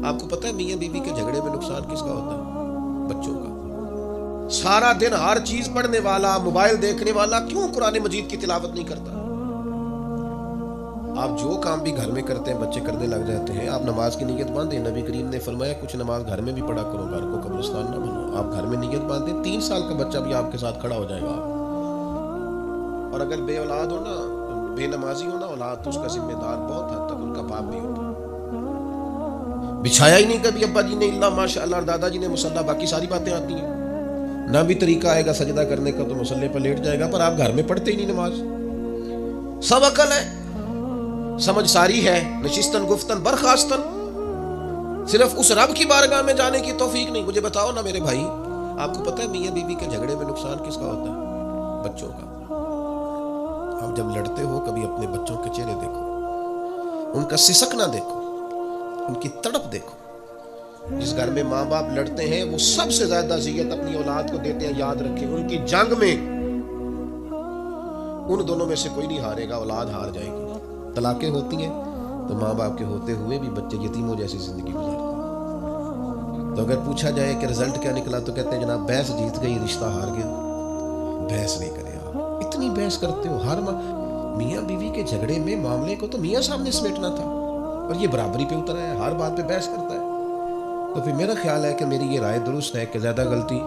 آپ کو پتہ ہے میاں بیوی کے جھگڑے میں نقصان کس کا ہوتا ہے؟ بچوں کا۔ سارا دن ہر چیز پڑھنے والا، موبائل دیکھنے والا کیوں قرآن مجید کی تلاوت نہیں کرتا؟ آپ جو کام بھی گھر میں کرتے ہیں بچے کرنے لگ جاتے ہیں، آپ نماز کی نیت باندھیں۔ نبی کریم نے فرمایا کچھ نماز گھر میں بھی پڑھا کرو، گھر کو قبرستان نہ بناؤ۔ آپ گھر میں نیت باندھیں، 3 سال کا بچہ بھی آپ کے ساتھ کھڑا ہو جائے گا۔ اور اگر بے اولاد ہو نا، بے نمازی ہو نا اولاد، تو اس کا ذمہ دار بہت حد تک ان کا باپ بھی ہوتا ہے۔ بچھایا ہی نہیں کبھی ابا جی نے الا ماشاء اللہ، اور دادا جی نے مصلی، باقی ساری باتیں آتی ہیں۔ نہ بھی طریقہ آئے گا سجدہ کرنے کا تو مصلی پر لیٹ جائے گا، پر آپ گھر میں پڑھتے ہی نہیں نماز۔ سب عقل ہے، سمجھ ساری ہے، نشستن گفتن برخاستن، صرف اس رب کی بارگاہ میں جانے کی توفیق نہیں۔ مجھے بتاؤ نا میرے بھائی، آپ کو پتہ ہے میاں بیوی کے جھگڑے میں نقصان کس کا ہوتا ہے؟ بچوں کا۔ آپ جب لڑتے ہو کبھی اپنے بچوں کے چہرے دیکھو، ان کا سسکنا دیکھو، ان کی تڑپ دیکھو۔ جس گھر میں ماں باپ لڑتے ہیں وہ سب سے زیادہ اذیت اپنی اولاد کو دیتے ہیں، یاد رکھیں۔ ان کی جنگ میں ان دونوں میں سے کوئی نہیں ہارے گا، اولاد ہار جائے گی۔ طلاقیں ہوتی ہیں تو ماں باپ کے ہوتے ہوئے بھی بچے یتیموں جیسی زندگی گزارتے ہیں۔ تو اگر پوچھا جائے کہ رزلٹ کیا نکلا تو کہتے ہیں جناب بحث جیت گئی، رشتہ ہار گیا۔ بحث نہیں کرے آپ، اتنی بحث کرتے ہو ہر میاں بیوی کے جھگڑے میں معاملے کو تو میاں سامنے سمیٹنا تھا، اور یہ برابری پہ اترا ہے، ہر بات پہ بحث کرتا ہے۔ تو پھر میرا خیال ہے کہ میری یہ رائے درست ہے کہ زیادہ غلطی،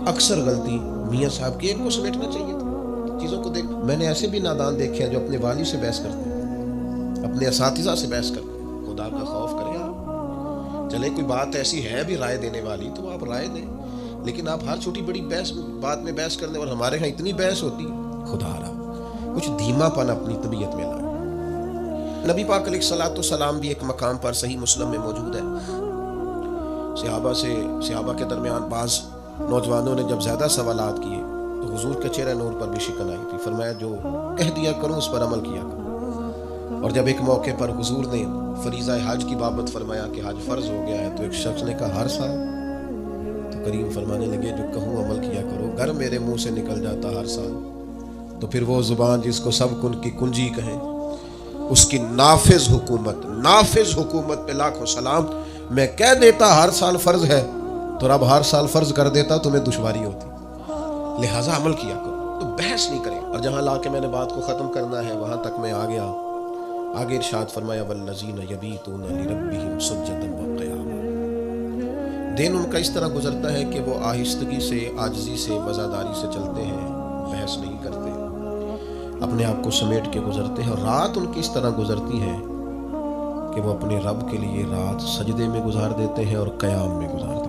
اکثر غلطی میاں صاحب کی، ایک کو سمیٹنا چاہیے تھا چیزوں کو۔ دیکھ، میں نے ایسے بھی نادان دیکھے ہیں جو اپنے والد سے بحث کرتے ہیں، اپنے اساتذہ سے بحث کرتے ہیں۔ خدا کا خوف کریں آپ۔ چلے کوئی بات ایسی ہے بھی رائے دینے والی تو آپ رائے دیں، لیکن آپ ہر چھوٹی بڑی بات میں بحث کرنے، اور ہمارے ہاں اتنی بحث ہوتی ہے، خدا رہا کچھ دھیما پن اپنی طبیعت میں لائے۔ نبی پاک علیہ الصلوۃ والسلام بھی ایک مقام پر صحیح مسلم میں موجود ہے، صحابہ کے درمیان بعض نوجوانوں نے جب زیادہ سوالات کیے تو حضور کے چہرہ نور پر بھی شکن آئی تھی۔ فرمایا جو کہہ دیا کروں اس پر عمل کیا کروں۔ اور جب ایک موقع پر حضور نے فریضہ حج کی بابت فرمایا کہ حج فرض ہو گیا ہے، تو ایک شخص نے کہا ہر سال؟ تو کریم فرمانے لگے جو کہوں عمل کیا کرو، گر میرے منہ سے نکل جاتا ہر سال تو پھر وہ زبان جس کو سب کن کی کنجی کہیں، اس کی نافذ حکومت پہ لاکھوں سلام۔ میں کہہ دیتا ہر سال فرض ہے تو رب ہر سال فرض کر دیتا، تمہیں دشواری ہوتی، لہٰذا عمل کیا کرو۔ تو بحث نہیں کریں۔ اور جہاں لا کے میں نے بات کو ختم کرنا ہے وہاں تک میں آ گیا۔ آگے ارشاد فرمایا والذین یبیتون لربہم سجدا وقیاما۔ دن ان کا اس طرح گزرتا ہے کہ وہ آہستگی سے، عاجزی سے، وزاداری سے چلتے ہیں، بحث نہیں کرتے، اپنے آپ کو سمیٹ کے گزرتے ہیں۔ اور رات ان کی اس طرح گزرتی ہے کہ وہ اپنے رب کے لیے رات سجدے میں گزار دیتے ہیں اور قیام میں گزار دیتے ہیں۔